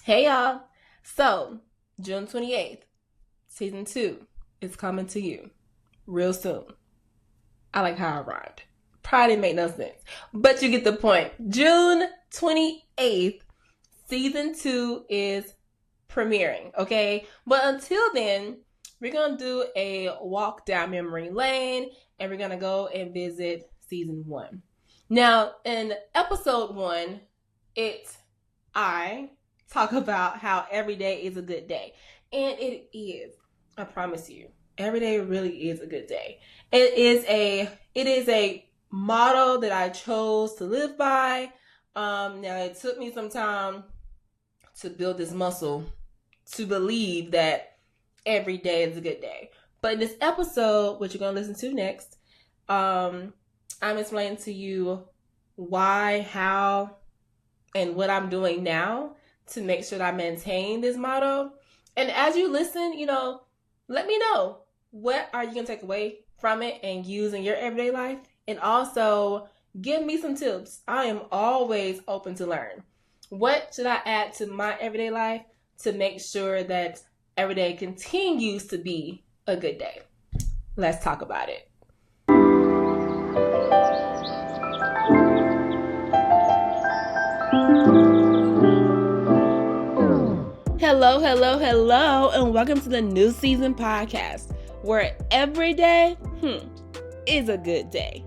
Hey y'all. So, June 28th, season 2 is coming to you real soon. I like how I rhymed. Probably didn't make no sense, but you get the point. June 28th, season 2 is premiering, okay? But until then, we're going to do a walk down memory lane and we're going to go and visit season 1. Now, in episode 1, I talk about how every day is a good day. And it is. I promise you. Every day really is a good day. It is a motto that I chose to live by. Now it took me some time to build this muscle to believe that every day is a good day. But in this episode, which you're going to listen to next, I'm explaining to you why, how, and what I'm doing now to make sure that I maintain this motto. And as you listen, let me know, what are you going to take away from it and use in your everyday life? And also give me some tips. I am always open to learn. What should I add to my everyday life to make sure that every day continues to be a good day? Let's talk about it. Hello, and welcome to the New Season Podcast, where every day is a good day.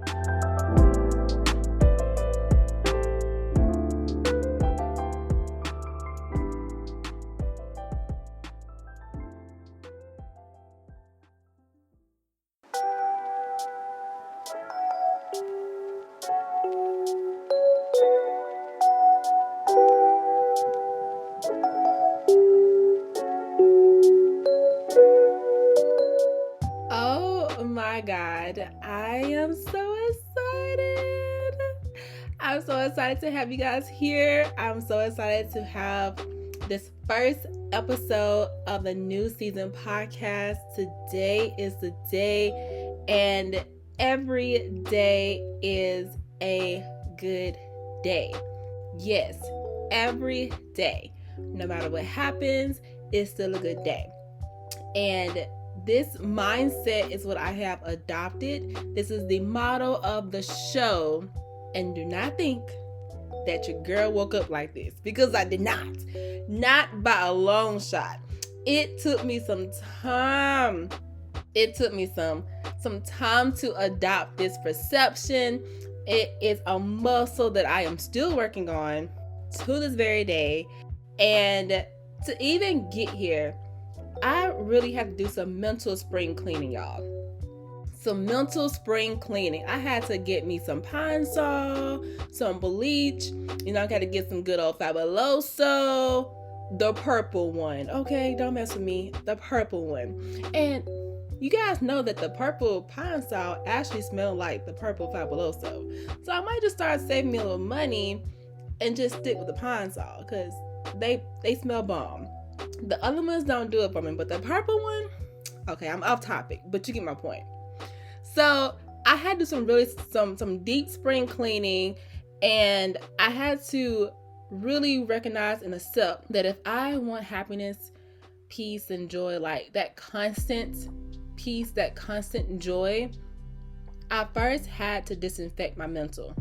My God, I am so excited. I'm so excited to have you guys here. I'm so excited to have this first episode of the New Season Podcast. Today is the day, and every day is a good day. Yes, every day. No matter what happens, it's still a good day. And this mindset is what I have adopted. This is the motto of the show. And do not think that your girl woke up like this, because I did not. Not by a long shot. It took me some time. It took me some time to adopt this perception. It is a muscle that I am still working on to this very day. And to even get here, I really had to do some mental spring cleaning, y'all. Some mental spring cleaning. I had to get me some Pine-Sol, some bleach. I got to get some good old Fabuloso. The purple one. Okay, don't mess with me. The purple one. And you guys know that the purple Pine-Sol actually smell like the purple Fabuloso. So I might just start saving me a little money and just stick with the Pine-Sol, because they smell bomb. The other ones don't do it for me, but the purple one, okay, I'm off topic, but you get my point. So I had to do some deep spring cleaning, and I had to really recognize and accept that if I want happiness, peace, and joy, like that constant peace, that constant joy, I first had to disinfect my mental.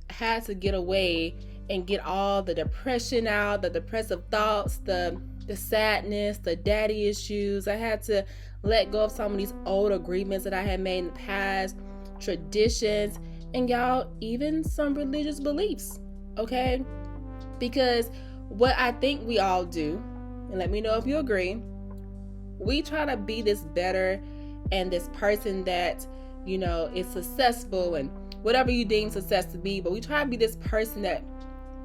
I had to get away and get all the depression out, the depressive thoughts, the sadness, the daddy issues. I had to let go of some of these old agreements that I had made in the past, traditions, and y'all, even some religious beliefs, okay? Because what I think we all do, and let me know if you agree, we try to be this better and this person that, is successful and whatever you deem success to be, but we try to be this person that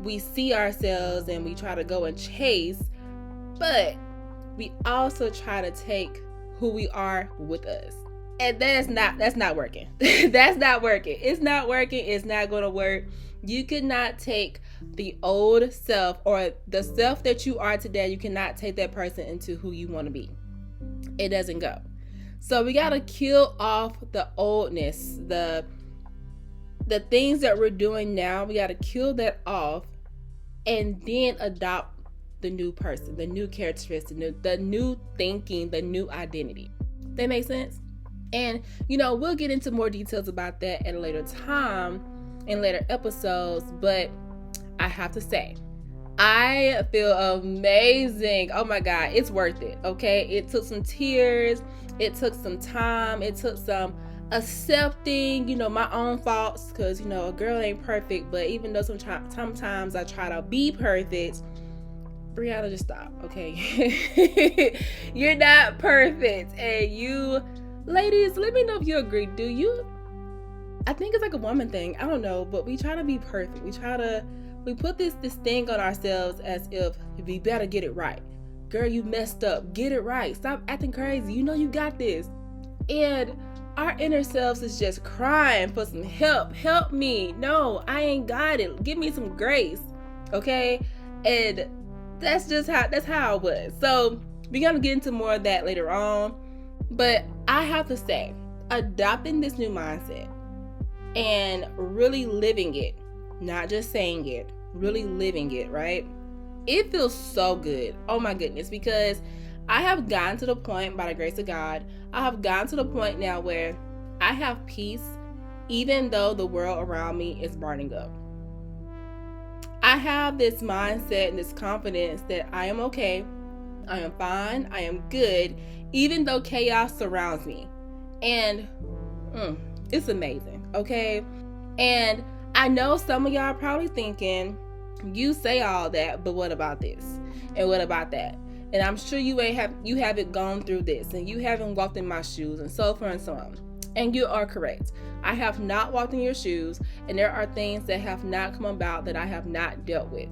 we see ourselves and we try to go and chase, but we also try to take who we are with us. And that's not working. That's not working. It's not working. It's not going to work. You cannot take the old self or the self that you are today. You cannot take that person into who you want to be. It doesn't go. So we got to kill off the oldness, the things that we're doing now. We got to kill that off and then adopt the new person, the new characteristic, the new thinking, the new identity. That makes sense? And, we'll get into more details about that at a later time in later episodes, but I have to say, I feel amazing. Oh my God, it's worth it, okay? It took some tears, it took some time, it took some accepting, my own faults, because, a girl ain't perfect, but even though sometimes I try to be perfect, Brianna, just stop, okay? You're not perfect, and you, ladies, let me know if you agree. Do you? I think it's like a woman thing, I don't know, but we try to be perfect. We put this thing on ourselves as if we better get it right. Girl, you messed up. Get it right. Stop acting crazy. You got this. And our inner selves is just crying for some help. Help me. No, I ain't got it. Give me some grace. Okay? And that's how it was. So we're gonna get into more of that later on. But I have to say, adopting this new mindset and really living it, not just saying it, really living it, right? It feels so good. Oh my goodness, because I have gotten to the point, by the grace of God, I have gotten to the point now where I have peace even though the world around me is burning up. I have this mindset and this confidence that I am okay, I am fine, I am good, even though chaos surrounds me. And it's amazing, okay? And I know some of y'all are probably thinking, you say all that, but what about this? And what about that? And I'm sure you haven't gone through this, and you haven't walked in my shoes, and so forth and so on. And you are correct. I have not walked in your shoes, and there are things that have not come about that I have not dealt with.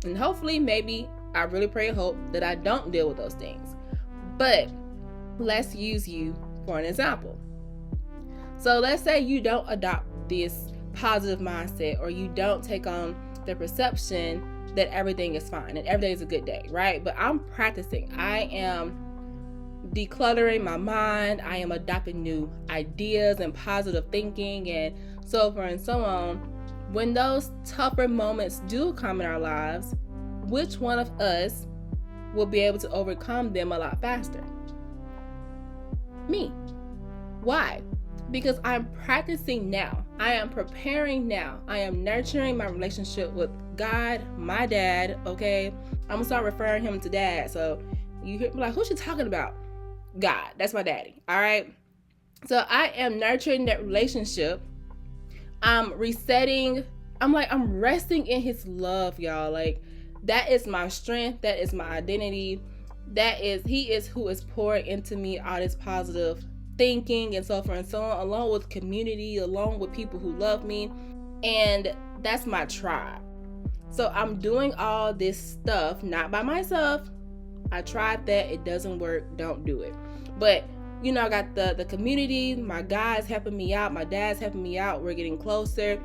And hopefully, maybe, I really pray and hope that I don't deal with those things. But let's use you for an example. So let's say you don't adopt this positive mindset, or you don't take on the perception that everything is fine and everything is a good day, right? But I'm practicing. I am decluttering my mind. I am adopting new ideas and positive thinking and so forth and so on. When those tougher moments do come in our lives, which one of us will be able to overcome them a lot faster? Me. Why? Because I'm practicing now. I am preparing now. I am nurturing my relationship with God, my dad, okay? I'm gonna start referring him to dad. So you hear me like, who's she talking about? God, that's my daddy, all right? So I am nurturing that relationship. I'm resetting. I'm resting in his love, y'all. Like, that is my strength. That is my identity. He is who is pouring into me all this positive thinking and so forth and so on, along with community, along with people who love me. And that's my tribe. So I'm doing all this stuff, not by myself. I tried that. It doesn't work. Don't do it. But, I got the community. My guys helping me out. My dad's helping me out. We're getting closer.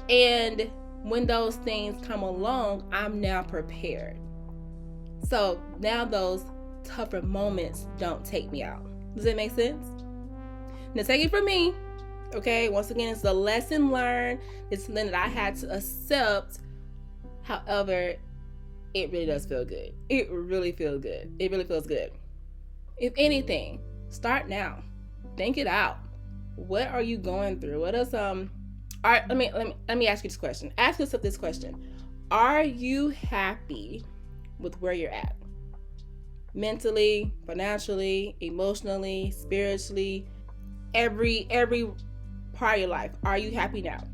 And when those things come along, I'm now prepared. So now those tougher moments don't take me out. Does that make sense? Now take it from me, okay? Once again, it's a lesson learned. It's something that I had to accept. However, it really does feel good. It really feels good. It really feels good. If anything, start now. Think it out. What are you going through? What is all right, let me ask you this question. Ask yourself this question. Are you happy with where you're at? Mentally, financially, emotionally, spiritually, every part of your life. Are you happy now?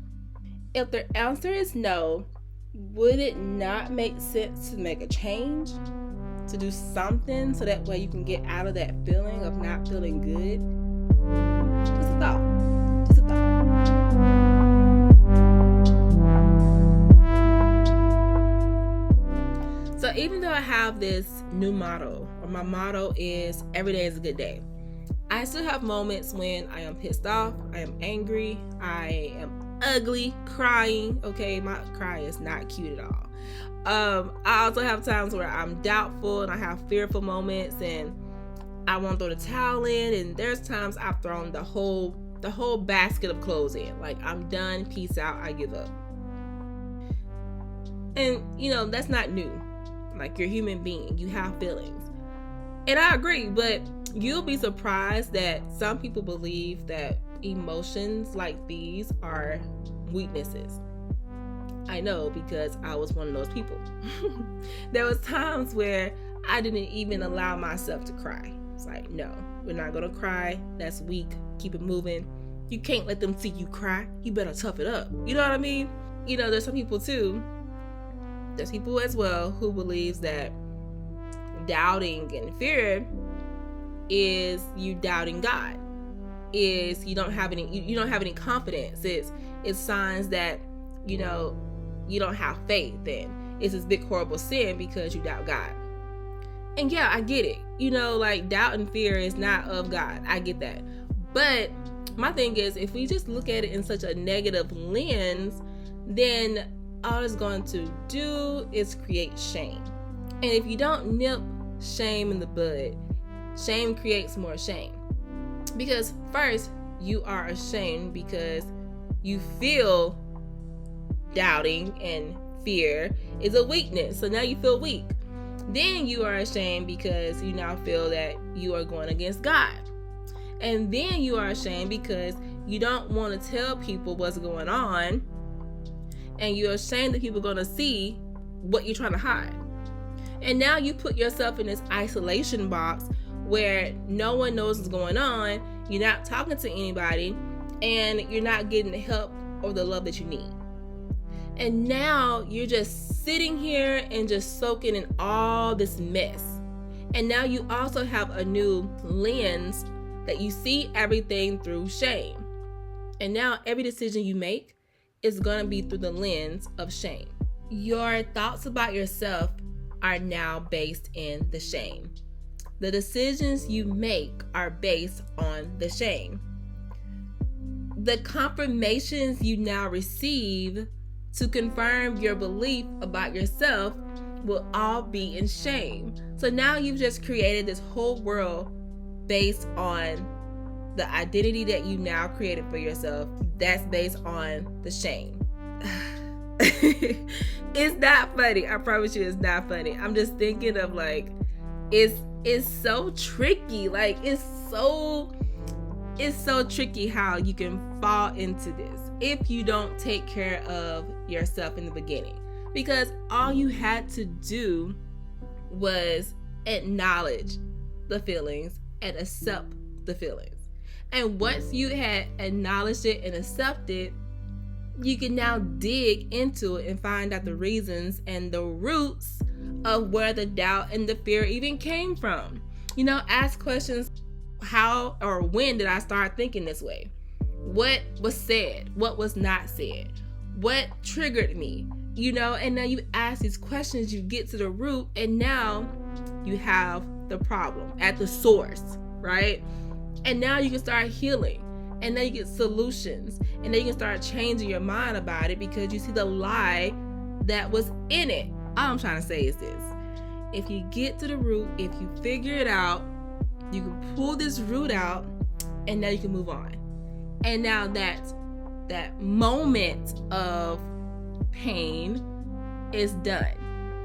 If the answer is no, would it not make sense to make a change? To do something so that way you can get out of that feeling of not feeling good? Just a thought. Just a thought. So even though I have this new motto, or my motto is every day is a good day, I still have moments when I am pissed off, I am angry, I am ugly, crying. Okay, my cry is not cute at all. I also have times where I'm doubtful and I have fearful moments and I want to throw the towel in, and there's times I've thrown the whole basket of clothes in. Like, I'm done, peace out, I give up. And that's not new. Like, you're a human being. You have feelings. And I agree, but you'll be surprised that some people believe that emotions like these are weaknesses. I know, because I was one of those people. There was times where I didn't even allow myself to cry. It's like, no, we're not gonna cry. That's weak. Keep it moving. You can't let them see you cry. You better tough it up. You know what I mean? You know, there's some people too. There's people as well who believes that doubting and fear is you doubting God. Is you don't have any confidence. It's signs that, you know, you don't have faith, and it's this big horrible sin because you doubt God. And yeah, I get it. You know, like, doubt and fear is not of God. I get that. But my thing is, if we just look at it in such a negative lens, then all it's going to do is create shame. And if you don't nip shame in the bud, shame creates more shame. Because first, you are ashamed because you feel doubting and fear is a weakness. So now you feel weak. Then you are ashamed because you now feel that you are going against God. And then you are ashamed because you don't want to tell people what's going on. And you're ashamed that people are going to see what you're trying to hide. And now you put yourself in this isolation box where no one knows what's going on. You're not talking to anybody, and you're not getting the help or the love that you need. And now you're just sitting here and just soaking in all this mess. And now you also have a new lens that you see everything through shame. And now every decision you make is going to be through the lens of shame. Your thoughts about yourself are now based in the shame. The decisions you make are based on the shame. The confirmations you now receive to confirm your belief about yourself will all be in shame. So now you've just created this whole world based on the identity that you now created for yourself that's based on the shame. It's not funny. I promise you, it's not funny. I'm just thinking of, like, it's so tricky. Like, it's so tricky how you can fall into this if you don't take care of yourself in the beginning. Because all you had to do was acknowledge the feelings and accept the feelings. And once you had acknowledged it and accepted, you can now dig into it and find out the reasons and the roots of where the doubt and the fear even came from. You know, ask questions. How or when did I start thinking this way? What was said? What was not said? What triggered me? You know, and now you ask these questions, you get to the root, and now you have the problem at the source, right? And now you can start healing, and then you get solutions, and then you can start changing your mind about it because you see the lie that was in it. All I'm trying to say is this: if you get to the root, if you figure it out, you can pull this root out, and now you can move on. And now that moment of pain is done,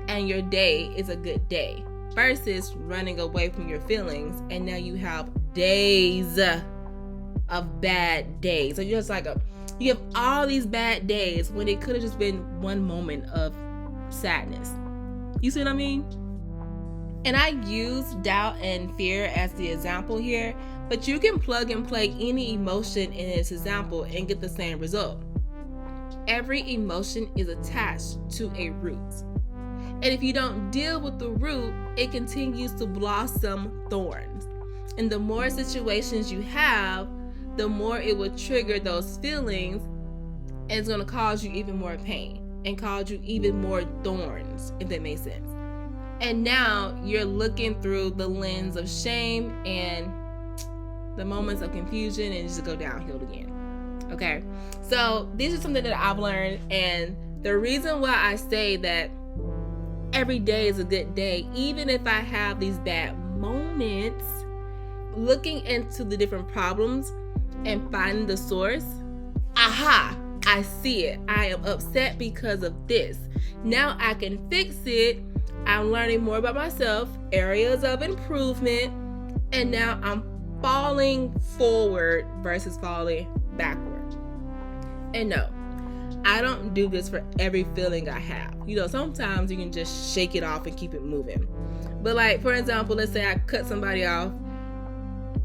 and your day is a good day, versus running away from your feelings, and now you have days of bad days. So you're just like you have all these bad days when it could have just been one moment of sadness. You see what I mean? And I use doubt and fear as the example here, but you can plug and play any emotion in its example and get the same result. Every emotion is attached to a root. And if you don't deal with the root, it continues to blossom thorns. And the more situations you have, the more it will trigger those feelings, and it's going to cause you even more pain and cause you even more thorns, if that makes sense. And now you're looking through the lens of shame and the moments of confusion, and just go downhill again. Okay, so this is something that I've learned, and the reason why I say that every day is a good day, even if I have these bad moments, looking into the different problems and finding the source. Aha, I see it. I am upset because of this. Now I can fix it I'm learning more about myself, areas of improvement, and now I'm falling forward versus falling backward. And no, I don't do this for every feeling I have. Sometimes you can just shake it off and keep it moving. But like, for example, let's say I cut somebody off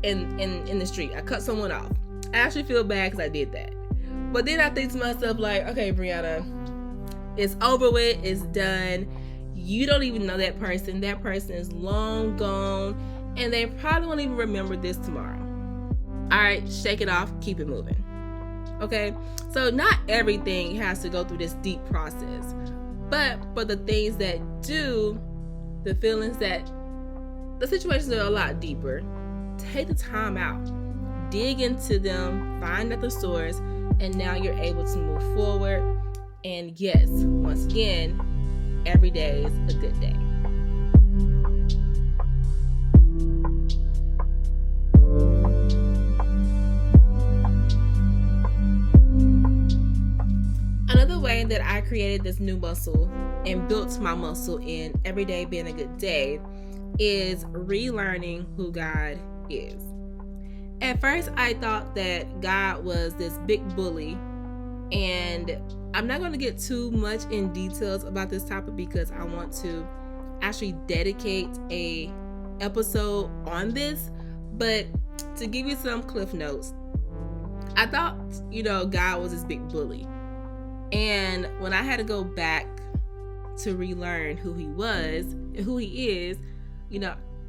in the street. I cut someone off. I actually feel bad because I did that. But then I think to myself like, okay, Brianna, it's over with, it's done. You don't even know that person. That person is long gone, and they probably won't even remember this tomorrow. All right, shake it off, keep it moving. Okay, so not everything has to go through this deep process, but for the things that do, the feelings that, the situations are a lot deeper, take the time out, dig into them, find out the source, and now you're able to move forward. And yes, once again, every day is a good day. Another way that I created this new muscle and built my muscle in every day being a good day is relearning who God is. At first, I thought that God was this big bully, and I'm not going to get too much in details about this topic because I want to actually dedicate a episode on this. But to give you some cliff notes, I thought, God was this big bully. And when I had to go back to relearn who he was and who he is,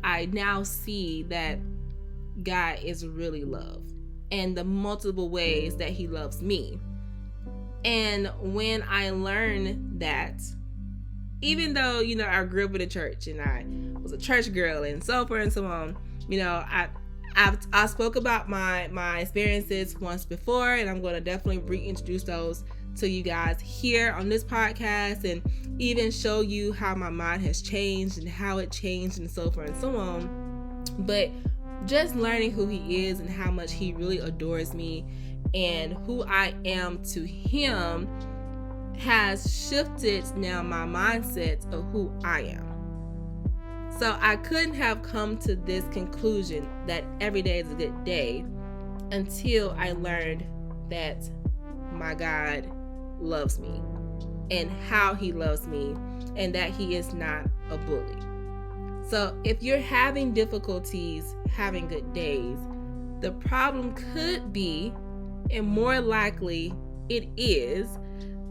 I now see that God is really love and the multiple ways that he loves me. And when I learned that, even though, I grew up in the church and I was a church girl and so forth and so on, I spoke about my experiences once before, and I'm going to definitely reintroduce those to you guys here on this podcast, and even show you how my mind has changed and how it changed and so forth and so on. But just learning who he is and how much he really adores me and who I am to him has shifted now my mindset of who I am. So I couldn't have come to this conclusion that every day is a good day until I learned that my God loves me and how he loves me and that he is not a bully. So if you're having difficulties having good days, the problem could be, and more likely it is,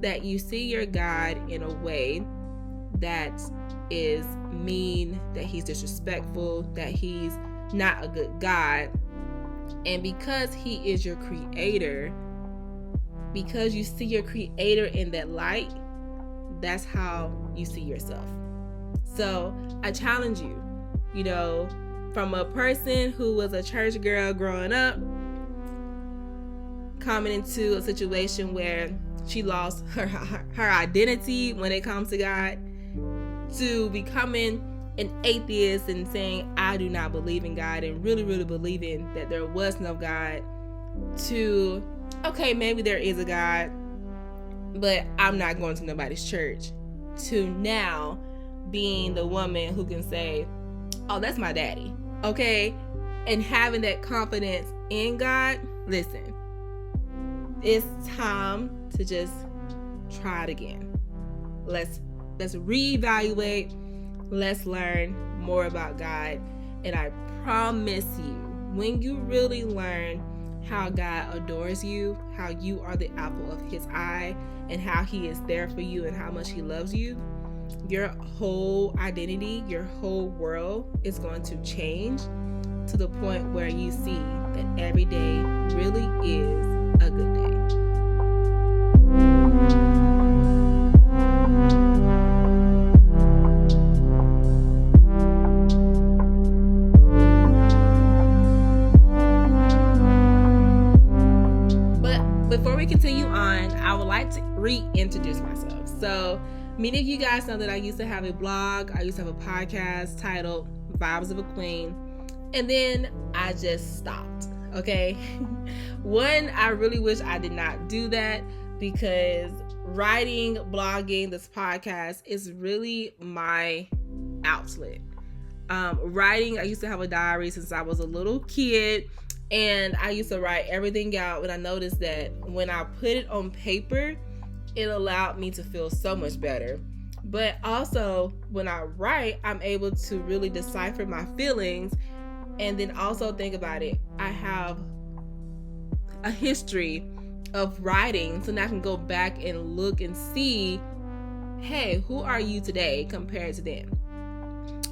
that you see your God in a way that is mean, that he's disrespectful, that he's not a good God. And because he is your creator, because you see your creator in that light, that's how you see yourself. So I challenge you, from a person who was a church girl growing up, coming into a situation where she lost her identity when it comes to God, to becoming an atheist and saying, I do not believe in God, and really, really believing that there was no God, to, okay, maybe there is a God, but I'm not going to nobody's church, to now being the woman who can say, oh, that's my daddy, okay? And having that confidence in God. Listen, it's time to just try it again. Let's reevaluate. Let's learn more about God. And I promise you, when you really learn how God adores you, how you are the apple of his eye, and how he is there for you and how much he loves you, your whole identity, your whole world is going to change to the point where you see that every day really is a good day. But before we continue on, I would like to reintroduce myself. So many of you guys know that I used to have a blog. I used to have a podcast titled Vibes of a Queen. And then I just stopped, okay? One, I really wish I did not do that, because writing, blogging, this podcast is really my outlet. Writing, I used to have a diary since I was a little kid, and I used to write everything out, and I noticed that when I put it on paper, it allowed me to feel so much better. But also, when I write, I'm able to really decipher my feelings, and then also think about it. I have a history of writing, so now I can go back and look and see, hey, who are you today compared to then?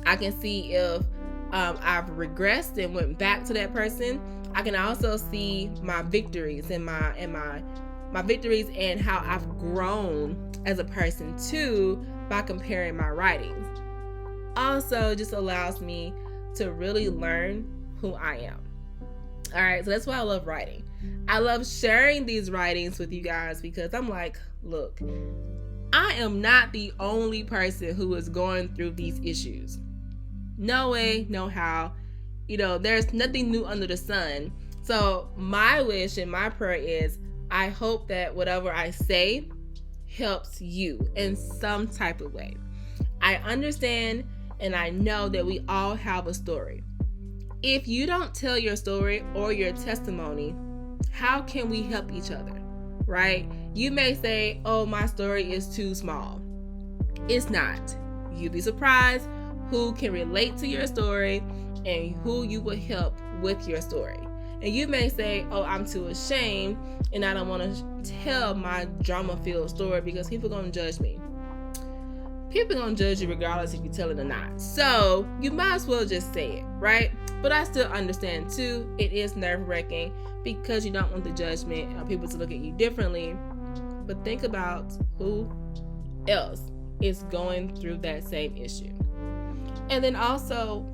I can see if I've regressed and went back to that person. I can also see my victories and my victories and how I've grown as a person too by comparing my writings. Also, just allows me to really learn who I am. All right, so that's why I love writing. I love sharing these writings with you guys because I'm like, look, I am not the only person who is going through these issues. No way, no how. There's nothing new under the sun. So my wish and my prayer is, I hope that whatever I say helps you in some type of way. I understand and I know that we all have a story. If you don't tell your story or your testimony, how can we help each other, right? You may say, oh, my story is too small. It's not. You'd be surprised who can relate to your story and who you will help with your story. And you may say, oh, I'm too ashamed and I don't want to tell my drama-filled story because people are going to judge me. People are going to judge you regardless if you tell it or not. So you might as well just say it, right? But I still understand too, it is nerve-wracking because you don't want the judgment or people to look at you differently. But think about who else is going through that same issue. And then also,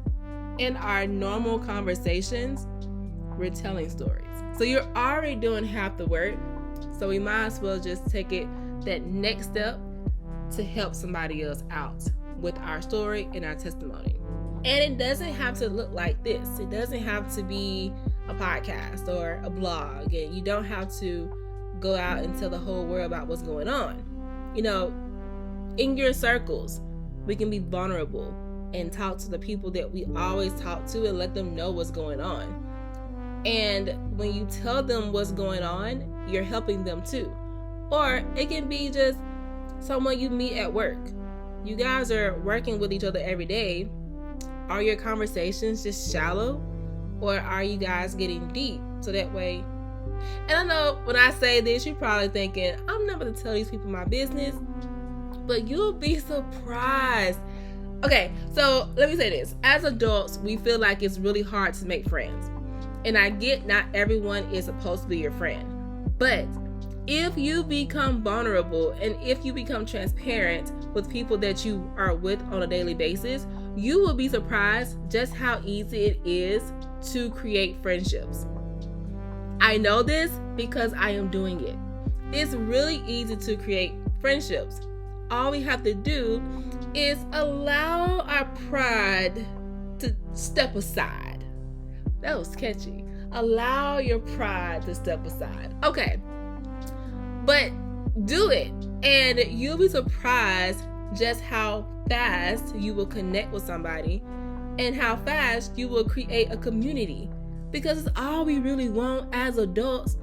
in our normal conversations, we're telling stories. So you're already doing half the work. So we might as well just take it that next step to help somebody else out with our story and our testimony. And it doesn't have to look like this. It doesn't have to be a podcast or a blog. And you don't have to go out and tell the whole world about what's going on. In your circles, we can be vulnerable and talk to the people that we always talk to and let them know what's going on. And when you tell them what's going on, you're helping them too. Or it can be just someone you meet at work. You guys are working with each other every day. Are your conversations just shallow? Or are you guys getting deep? So that way, and I know when I say this, you're probably thinking, I'm not going to tell these people my business. But you'll be surprised. Okay, so let me say this. As adults, we feel like it's really hard to make friends. And I get not everyone is supposed to be your friend. But if you become vulnerable and if you become transparent with people that you are with on a daily basis, you will be surprised just how easy it is to create friendships. I know this because I am doing it. It's really easy to create friendships. All we have to do is allow our pride to step aside. That was catchy. Allow your pride to step aside. Okay. But do it. And you'll be surprised just how fast you will connect with somebody and how fast you will create a community. Because it's all we really want as adults.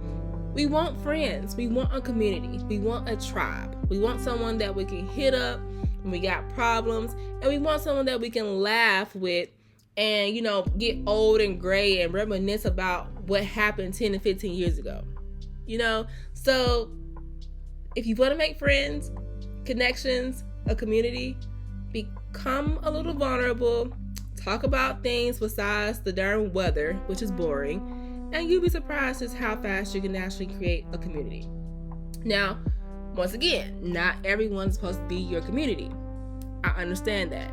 We want friends. We want a community. We want a tribe. We want someone that we can hit up when we got problems. And we want someone that we can laugh with and, get old and gray and reminisce about what happened 10 and 15 years ago. So if you want to make friends, connections, a community, become a little vulnerable, talk about things besides the darn weather, which is boring. And you'll be surprised just how fast you can actually create a community. Now, once again, not everyone's supposed to be your community. I understand that.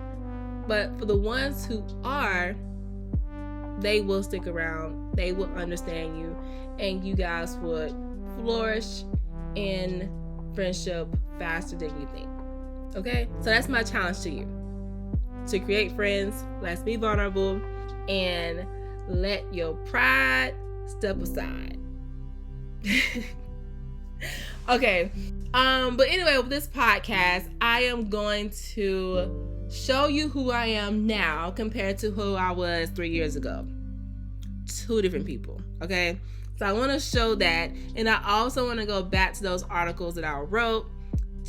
But for the ones who are, they will stick around. They will understand you. And you guys would flourish in friendship faster than you think. Okay? So that's my challenge to you. To create friends, let's be vulnerable, and let your pride step aside. Okay. But anyway, with this podcast, I am going to show you who I am now compared to who I was 3 years ago. Two different people, okay? So I want to show that, and I also want to go back to those articles that I wrote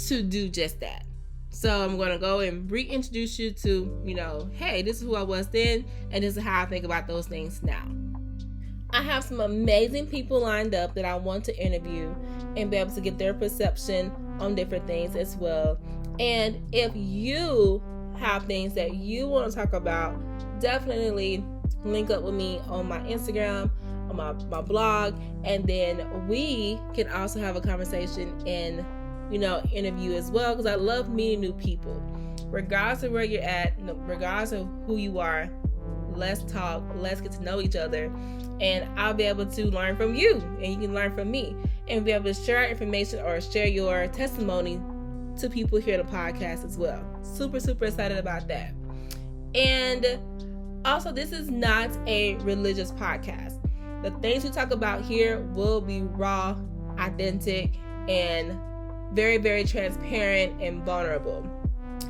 to do just that. So I'm going to go and reintroduce you to, hey, this is who I was then, and this is how I think about those things now. I have some amazing people lined up that I want to interview and be able to get their perception on different things as well. And if you have things that you want to talk about, definitely link up with me on my Instagram, on my blog, and then we can also have a conversation and interview as well, because I love meeting new people. Regardless of where you're at, regardless of who you are, let's talk, let's get to know each other, and I'll be able to learn from you, and you can learn from me, and be able to share information or share your testimony to people here on the podcast as well. Super, super excited about that. And also, this is not a religious podcast. The things we talk about here will be raw, authentic, and very, very transparent and vulnerable.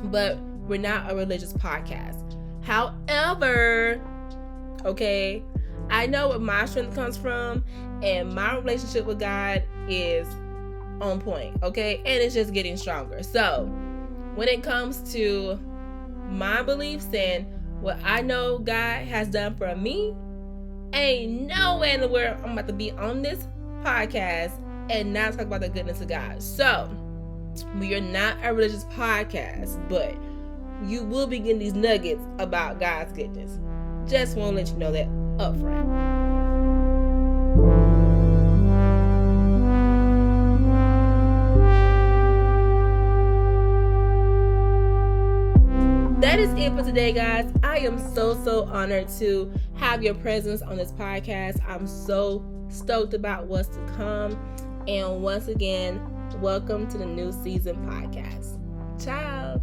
But we're not a religious podcast. However, okay, I know where my strength comes from, and my relationship with God is on point, okay? And it's just getting stronger. So when it comes to my beliefs and what I know God has done for me, ain't no way in the world I'm about to be on this podcast and not talk about the goodness of God. So we are not a religious podcast, but you will be getting these nuggets about God's goodness. Just want to let you know that up front. That is it for today, guys. I am so honored to have your presence on this podcast. I'm so stoked about what's to come. And once again, welcome to the New Season Podcast. Ciao.